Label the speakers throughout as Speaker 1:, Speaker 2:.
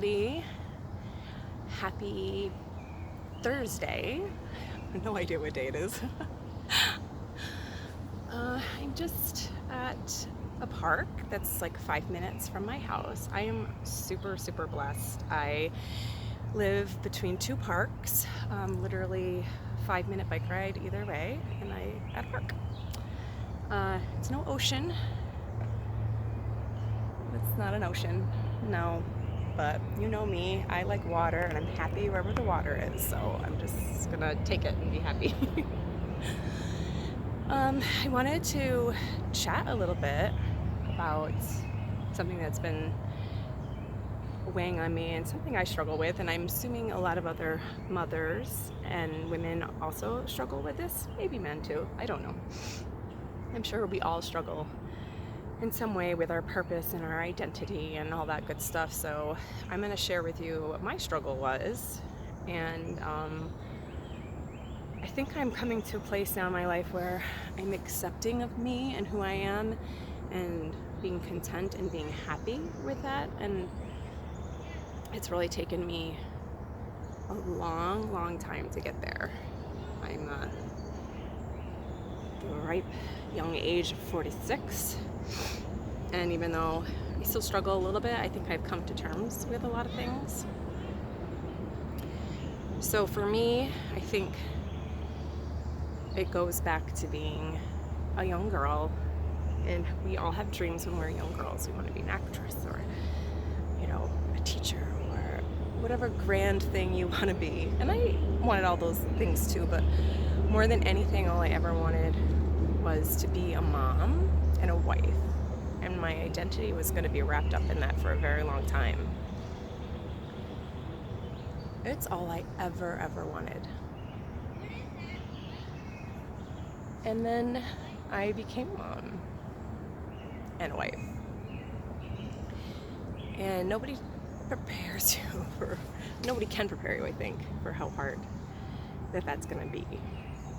Speaker 1: everybody. Happy Thursday. I have no idea what day it is. I'm just at a park that's like 5 minutes from my house. I am super blessed. I live between two parks, literally 5-minute bike ride either way, and I at a park. It's no ocean. It's not an ocean, no. But you know me, I like water and I'm happy wherever the water is, so I'm just gonna take it and be happy. I wanted to chat a little bit about something that's been weighing on me and something I struggle with, and I'm assuming a lot of other mothers and women also struggle with this, maybe men too, I don't know. I'm sure we all struggle in some way with our purpose and our identity and all that good stuff. So I'm going to share with you what my struggle was, and I think I'm coming to a place now in my life where I'm accepting of me and who I am and being content and being happy with that. And it's really taken me a long time to get there. I'm the ripe young age of 46. And even though I still struggle a little bit, I think I've come to terms with a lot of things. So for me, I think it goes back to being a young girl, and we all have dreams when we're young girls. We want to be an actress or, you know, a teacher or whatever grand thing you want to be. And I wanted all those things too, but more than anything, all I ever wanted was to be a mom and a wife. And my identity was going to be wrapped up in that for a very long time. It's all I ever wanted. And then I became a mom and a wife. And nobody prepares you for, nobody can prepare you, I think, for how hard that's going to be.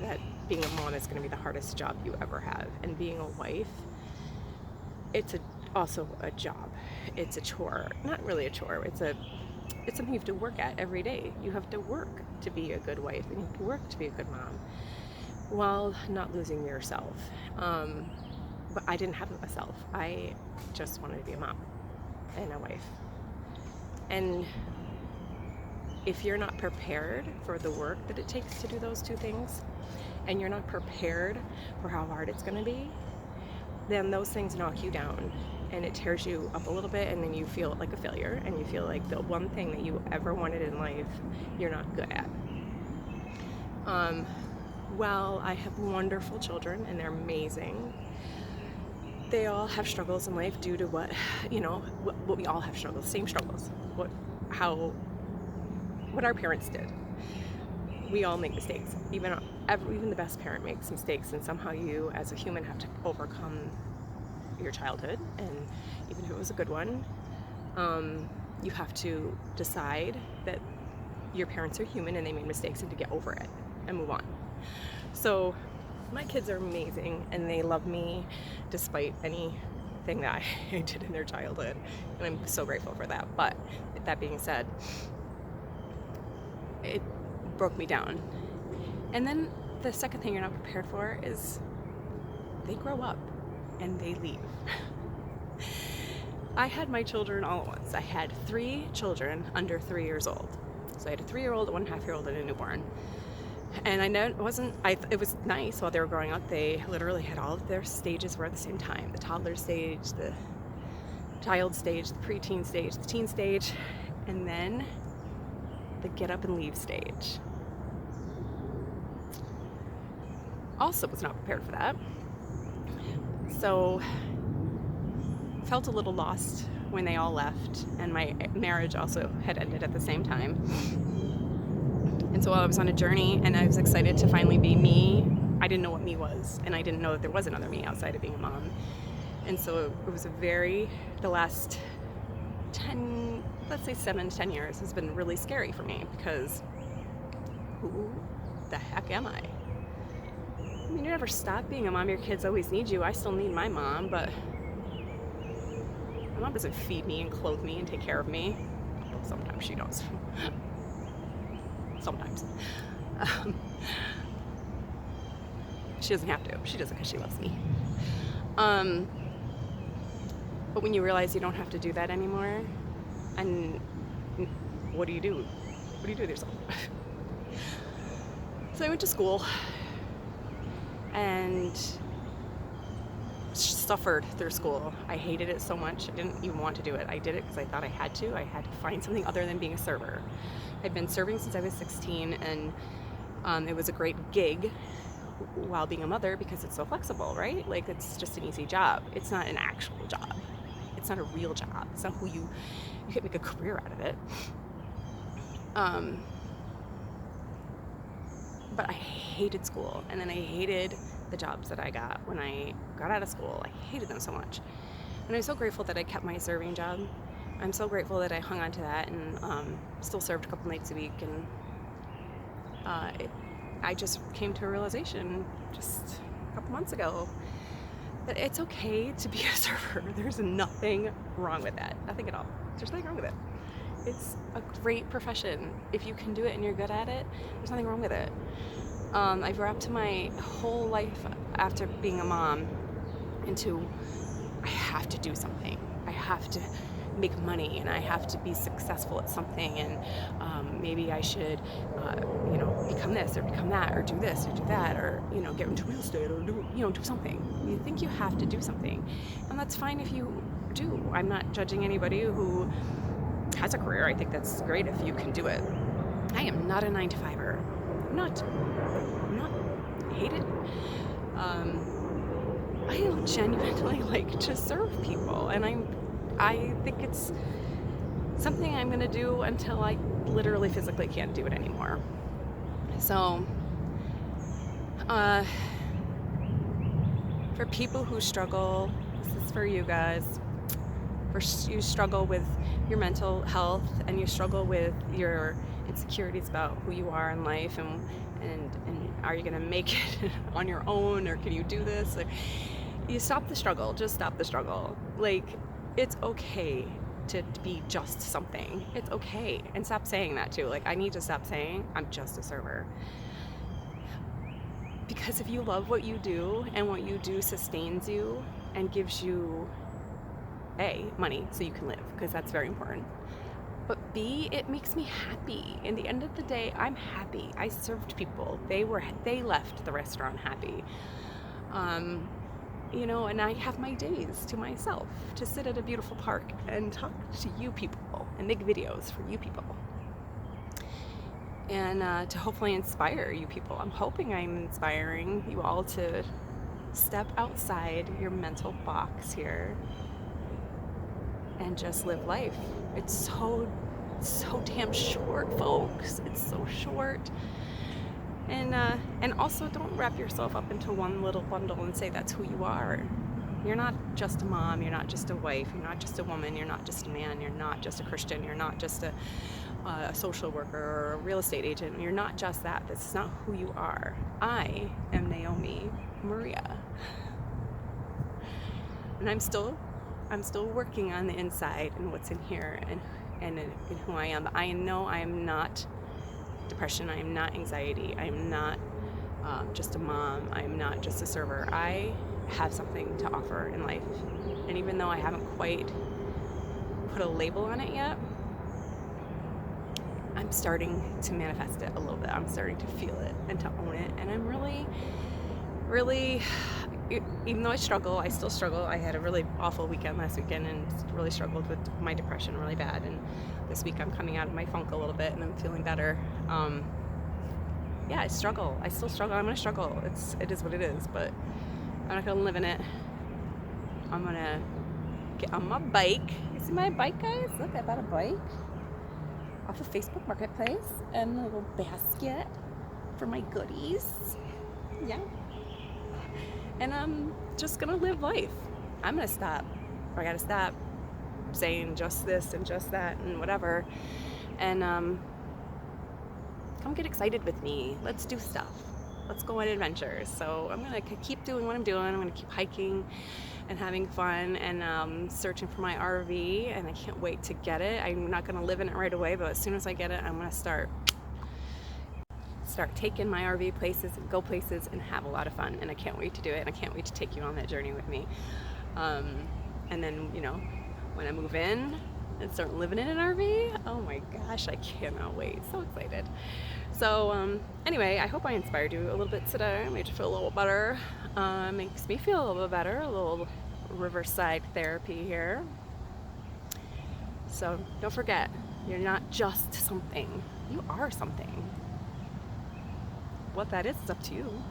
Speaker 1: That being a mom is going to be the hardest job you ever have. And being a wife, it's also a job. It's a chore. Not really a chore. It's something you have to work at every day. You have to work to be a good wife, and you have to work to be a good mom while not losing yourself. But I didn't have a self. I just wanted to be a mom and a wife. And if you're not prepared for the work that it takes to do those two things, and you're not prepared for how hard it's going to be, then those things knock you down and it tears you up a little bit, and then you feel like a failure, and you feel like the one thing that you ever wanted in life you're not good at. Well, I have wonderful children and they're amazing. They all have struggles in life due to what we all have struggles, same struggles, what our parents did. We all make mistakes. Even the best parent makes mistakes, and somehow you as a human have to overcome your childhood, and even if it was a good one, you have to decide that your parents are human and they made mistakes, and to get over it and move on. So my kids are amazing and they love me despite anything that I did in their childhood, and I'm so grateful for that. But that being said, it broke me down. And then the second thing you're not prepared for is they grow up and they leave. I had my children all at once. I had 3 children under 3 years old. So I had a 3-year-old, a 1.5-year-old, and a newborn. And I know it was nice while they were growing up. They literally had all of their stages were at the same time. The toddler stage, the child stage, the preteen stage, the teen stage, and then the get up and leave stage. Also was not prepared for that. So felt a little lost when they all left, and my marriage also had ended at the same time. And so while I was on a journey and I was excited to finally be me, I didn't know what me was, and I didn't know that there was another me outside of being a mom. And so it was the last 10, let's say 7 to 10 years has been really scary for me, because who the heck am I? I mean, you never stop being a mom. Your kids always need you. I still need my mom, but my mom doesn't feed me and clothe me and take care of me. Sometimes she does. Sometimes. She doesn't have to. She does it because she loves me. But when you realize you don't have to do that anymore, and what do you do? What do you do with yourself? So I went to school and suffered through school. I hated it so much. I didn't even want to do it. I did it because I thought I had to. I had to find something other than being a server. I'd been serving since I was 16, and it was a great gig while being a mother because it's so flexible, right? Like, it's just an easy job. It's not an actual job. It's not a real job. It's not who you can make a career out of it. But I hated school, and then I hated the jobs that I got when I got out of school. I hated them so much. And I'm so grateful that I kept my serving job. I'm so grateful that I hung on to that and still served a couple nights a week. And I just came to a realization just a couple months ago that it's okay to be a server. There's nothing wrong with that. Nothing at all. There's nothing wrong with it. It's a great profession. If you can do it and you're good at it, there's nothing wrong with it. I've wrapped my whole life after being a mom into, I have to do something. I have to make money, and I have to be successful at something, and maybe I should, become this or become that, or do this or do that, or, get into real estate, or do something. You think you have to do something, and that's fine if you do. I'm not judging anybody who has a career. I think that's great if you can do it. I am not a 9-to-5er. I'm not. I hate it. I genuinely like to serve people, and I think it's something I'm going to do until I literally physically can't do it anymore. So, for people who struggle, this is for you guys. You struggle with your mental health, and you struggle with your insecurities about who you are in life, and are you going to make it on your own, or can you do this? You stop the struggle. Just stop the struggle. Like, it's okay to be just something. It's okay. And stop saying that too. Like, I need to stop saying I'm just a server. Because if you love what you do, and what you do sustains you and gives you money so you can live, because that's very important, but B, it makes me happy. In the end of the day, I'm happy. I served people. They left the restaurant happy. And I have my days to myself to sit at a beautiful park and talk to you people and make videos for you people, and to hopefully inspire you people. I'm hoping I'm inspiring you all to step outside your mental box here and just live life. It's so damn short, folks. It's so short. And also, don't wrap yourself up into one little bundle and say that's who you are. You're not just a mom. You're not just a wife. You're not just a woman. You're not just a man. You're not just a Christian. You're not just a social worker or a real estate agent. You're not just that. This is not who you are. I am Naomi Maria, and I'm still working on the inside and what's in here, and who I am. But I know I am not depression. I am not anxiety. I am not just a mom. I am not just a server. I have something to offer in life, and even though I haven't quite put a label on it yet, I'm starting to manifest it a little bit. I'm starting to feel it and to own it, and I'm really, even though I still struggle. I had a really awful weekend last weekend and really struggled with my depression really bad, and this week I'm coming out of my funk a little bit and I'm feeling better. I struggle. I still struggle. I'm going to struggle. It is what it is, but I'm not going to live in it. I'm going to get on my bike. You see my bike, guys? Look, I bought a bike off of Facebook Marketplace and a little basket for my goodies. Yeah. And I'm just going to live life. I'm going to stop. I got to stop saying just this and just that and whatever. And come get excited with me. Let's do stuff. Let's go on adventures. So I'm gonna keep doing what I'm doing. I'm gonna keep hiking and having fun and searching for my RV, and I can't wait to get it. I'm not gonna live in it right away, but as soon as I get it, I'm gonna start taking my RV places and go places and have a lot of fun, and I can't wait to do it, and I can't wait to take you on that journey with me. And then, you know, when I move in and start living in an RV, oh my gosh, I cannot wait. So excited. So anyway, I hope I inspired you a little bit today, made you feel a little better. Makes me feel a little bit better, a little riverside therapy here. So don't forget, you're not just something, you are something. What that is up to you.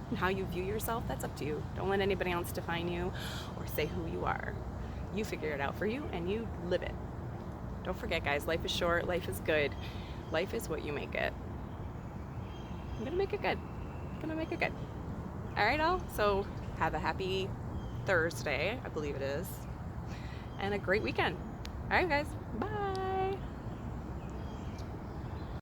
Speaker 1: And how you view yourself, that's up to you. Don't let anybody else define you or say who you are. You figure it out for you and you live it. Don't forget, guys, life is short, life is good. Life is what you make it. I'm gonna make it good. All right, all. So have a happy Thursday, I believe it is, and a great weekend. All right, guys. Bye.